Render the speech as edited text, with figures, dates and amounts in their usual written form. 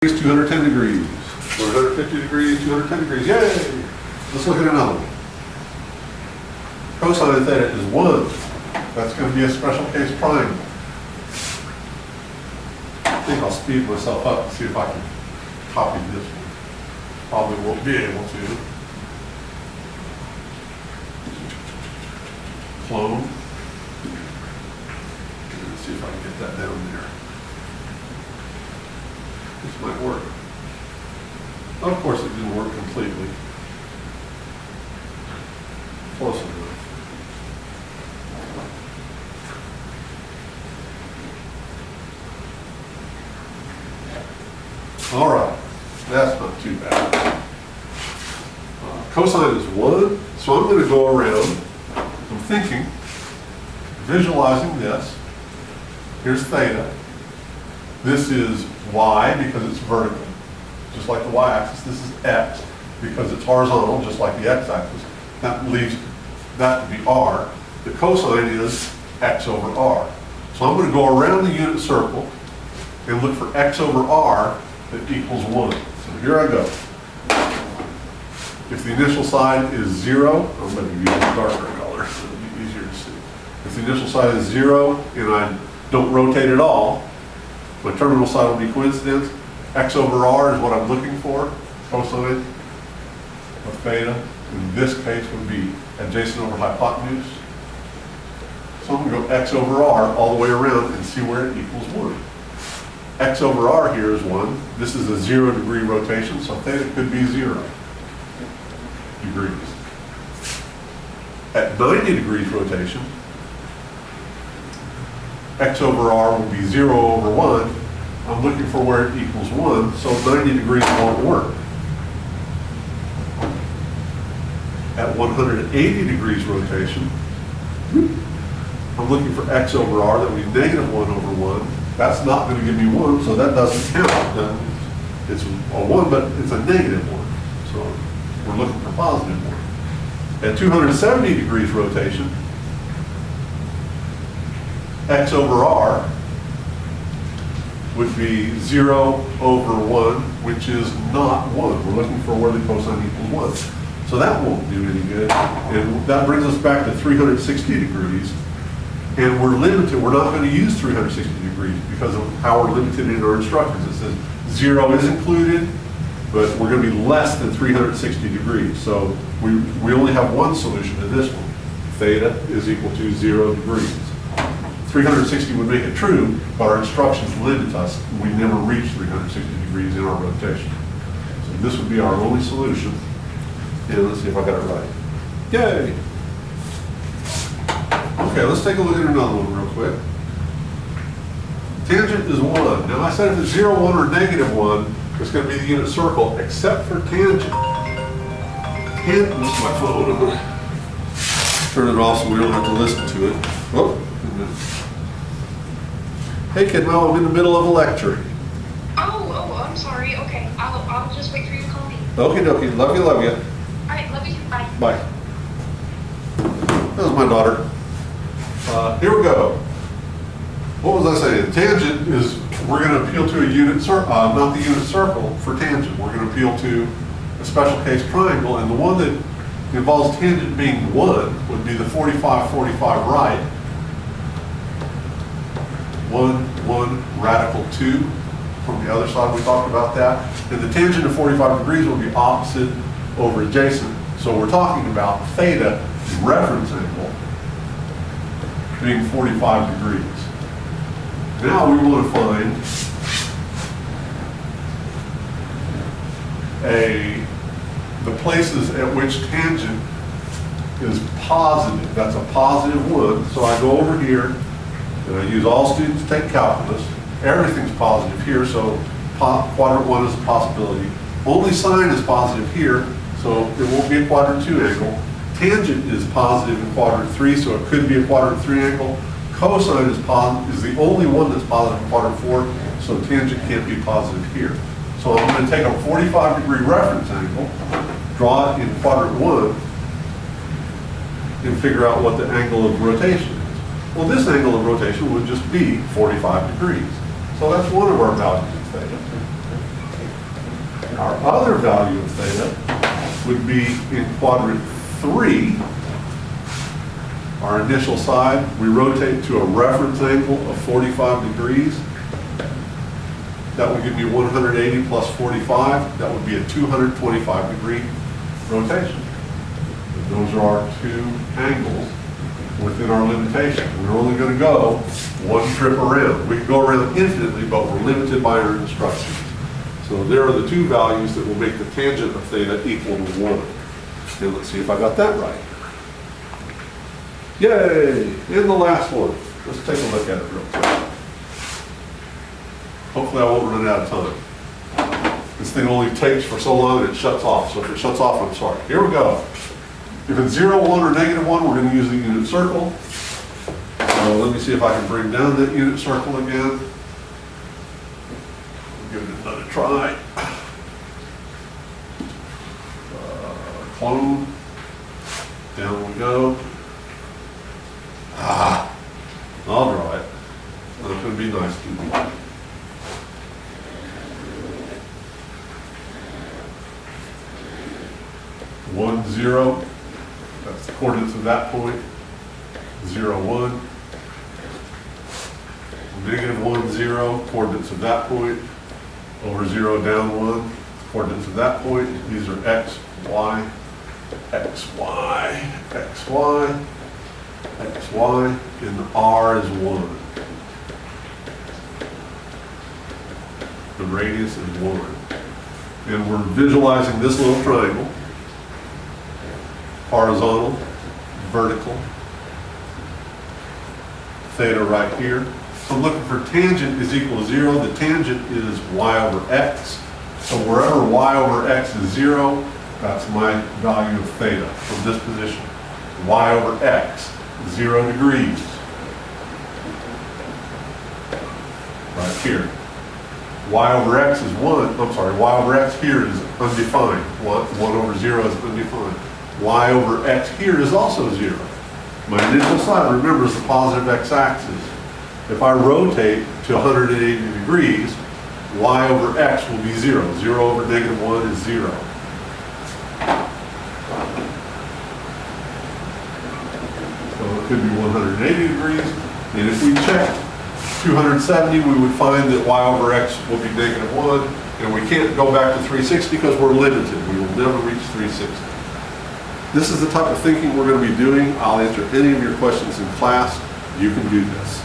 210 degrees, 150 degrees, 210 degrees, yay! Let's look at another one. Cosine theta is 1. That's going to be a special case triangle. I think I'll speed myself up and see if I can copy this one. Probably won't be able to. Clone. Let's see if I can get that down there. This might work. Of course, it didn't work completely. Close enough. All right, that's not too bad. Cosine is 1, so I'm going to go around. I'm thinking, visualizing this. Here's theta. This is y because it's vertical, just like the y-axis. This is x because it's horizontal, just like the x-axis. That leaves that to be r. The cosine is x over r. So I'm going to go around the unit circle and look for x over r that equals 1. So here I go. If the initial side is 0, I'm going to use a darker color so it'll be easier to see. If the initial side is 0 and I don't rotate at all, my terminal side will be coincidence. X over r is what I'm looking for, cosine of theta. In this case would be adjacent over hypotenuse. So I'm going to go x over r all the way around and see where it equals 1. X over r here is 1. This is a 0 degree rotation, so theta could be 0 degrees. At 90 degrees rotation, x over r will be 0 over 1. I'm looking for where it equals 1, so 90 degrees won't work. At 180 degrees rotation, I'm looking for x over r, that would be negative 1 over 1. That's not going to give me 1, so that doesn't count. It's a 1, but it's a negative 1. So we're looking for positive 1. At 270 degrees rotation, x over r would be 0 over 1, which is not 1. We're looking for where the cosine equals 1. So that won't do any good. And that brings us back to 360 degrees. And we're limited. We're not going to use 360 degrees because of how we're limited in our instructions. It says 0 is included, but we're going to be less than 360 degrees. So we only have one solution to this one. Theta is equal to 0 degrees. 360 would make it true, but our instructions limit us. We never reach 360 degrees in our rotation. So this would be our only solution. And let's see if I got it right. Yay! Okay, let's take a look at another one real quick. Tangent is 1. Now I said if it's 0, 1, or negative 1, it's going to be the unit circle, except for tangent. This is my phone. I'm going to turn it off so we don't have to listen to it. Oh. Hey kid, well, I'm in the middle of a lecture. Oh, I'm sorry. Okay, I'll just wait for you to call me. Okie dokie, love you, love you. All right, love you too. Bye. Bye. That was my daughter. Here we go. What was I saying? Tangent is, we're going to appeal to a unit circle, not the unit circle for tangent. We're going to appeal to a special case triangle, and the one that involves tangent being 1 would be the 45, 45 right. 1, 1, radical 2 from the other side. We talked about that. And the tangent of 45 degrees will be opposite over adjacent. So we're talking about theta, reference angle, being 45 degrees. Now we want to find the places at which tangent is positive. That's a positive 1. So I go over here, and I use all students to take calculus. Everything's positive here, so quadrant 1 is a possibility. Only sine is positive here, so it won't be a quadrant 2 angle. Tangent is positive in quadrant 3, so it could be a quadrant 3 angle. Cosine is the only one that's positive in quadrant 4, so tangent can't be positive here. So I'm going to take a 45 degree reference angle, draw it in quadrant 1, and figure out what the angle of rotation is. Well, this angle of rotation would just be 45 degrees. So that's one of our values of theta. our other value of theta would be in quadrant 3, our initial side. We rotate to a reference angle of 45 degrees. That would give me 180 plus 45. That would be a 225 degree rotation. And those are our two angles within our limitation. We're only going to go one trip around. We can go around infinitely, but we're limited by our instructions. So there are the two values that will make the tangent of theta equal to 1. And let's see if I got that right. Yay! And the last one. Let's take a look at it real quick. Hopefully I won't run out of time. This thing only takes for so long that it shuts off. So if it shuts off, I'm sorry. Here we go. If it's 0, 1, or -1, we're going to use the unit circle. So let me see if I can bring down that unit circle again. Give it another try. Clone. Down we go. I'll draw it. That's going to be nice to me. 1, 0. That's the coordinates of that point. 0, 1. -1, 0. Coordinates of that point. Over 0, down 1. Coordinates of that point. These are x, y, x, y, x, y, x, y, and r is 1. The radius is 1. And we're visualizing this little triangle. Horizontal, vertical, theta right here. So I'm looking for tangent is equal to 0. The tangent is y over x. So wherever y over x is 0, that's my value of theta from this position. Y over x, 0 degrees. Right here. Y over x is 1. I'm sorry, y over x here is undefined. 1 over 0 is undefined. Y over x here is also 0. My initial side, remember, is the positive x-axis. If I rotate to 180 degrees, y over x will be 0. 0 over -1 is 0. So it could be 180 degrees. And if we check 270, we would find that y over x will be -1. And we can't go back to 360 because we're limited. We will never reach 360. This is the type of thinking we're going to be doing. I'll answer any of your questions in class. You can do this.